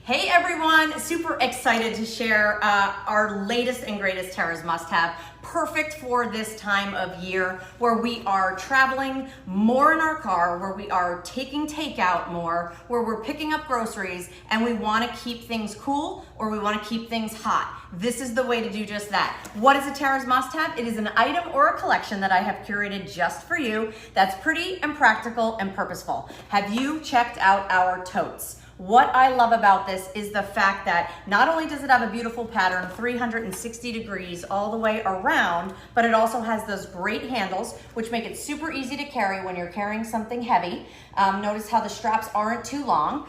Hey everyone, super excited to share our latest and greatest Tara's must-have. Perfect for this time of year where we are traveling more in our car, where we are taking takeout more, where we're picking up groceries and we want to keep things cool or we want to keep things hot. This is the way to do just that. What is a Tara's must-have? It is an item or a collection that I have curated just for you that's pretty and practical and purposeful. Have you checked out our totes? What I love about this is the fact that not only does it have a beautiful pattern, 360 degrees all the way around, but it also has those great handles, which make it super easy to carry when you're carrying something heavy. Notice how the straps aren't too long.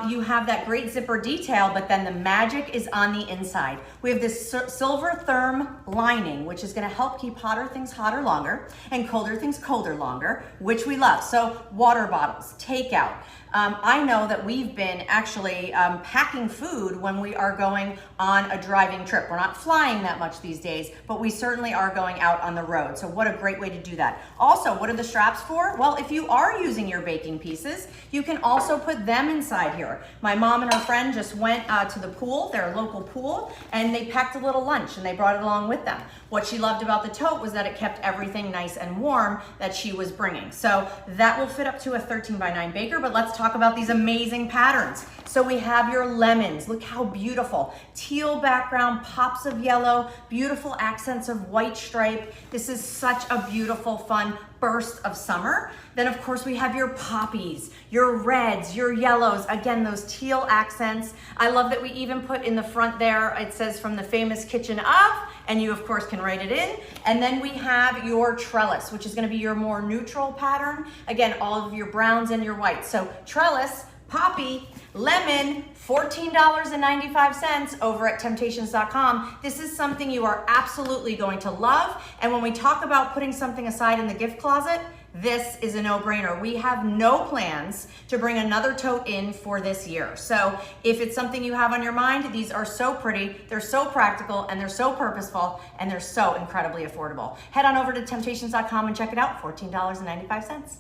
You have that great zipper detail, but then the magic is on the inside. We have this silver therm lining, which is gonna help keep hotter things hotter longer and colder things colder longer, which we love. So water bottles, takeout. I know that we've been actually packing food when we are going on a driving trip. We're not flying that much these days, but we certainly are going out on the road. So what a great way to do that. Also, what are the straps for? Well, if you are using your baking pieces, you can also put them inside here. My mom and her friend just went to the pool, their local pool, and they packed a little lunch and they brought it along with them. What she loved about the tote was that it kept everything nice and warm that she was bringing. So that will fit up to a 13x9 baker, but let's talk about these amazing patterns. So we have your lemons. Look how beautiful. Teal background, pops of yellow, beautiful accents of white stripe. This is such a beautiful, fun burst of summer. Then of course we have your poppies, your reds, your yellows, again, those teal accents. I love that we even put in the front there, it says from the famous kitchen of, and you of course can write it in. And then we have your trellis, which is gonna be your more neutral pattern. Again, all of your browns and your whites. So trellis, poppy, lemon, $14.95 over at temp-tations.com. This is something you are absolutely going to love. And when we talk about putting something aside in the gift closet, this is a no-brainer. We have no plans to bring another tote in for this year. So if it's something you have on your mind, these are so pretty, they're so practical, and they're so purposeful, and they're so incredibly affordable. Head on over to temp-tations.com and check it out, $14.95.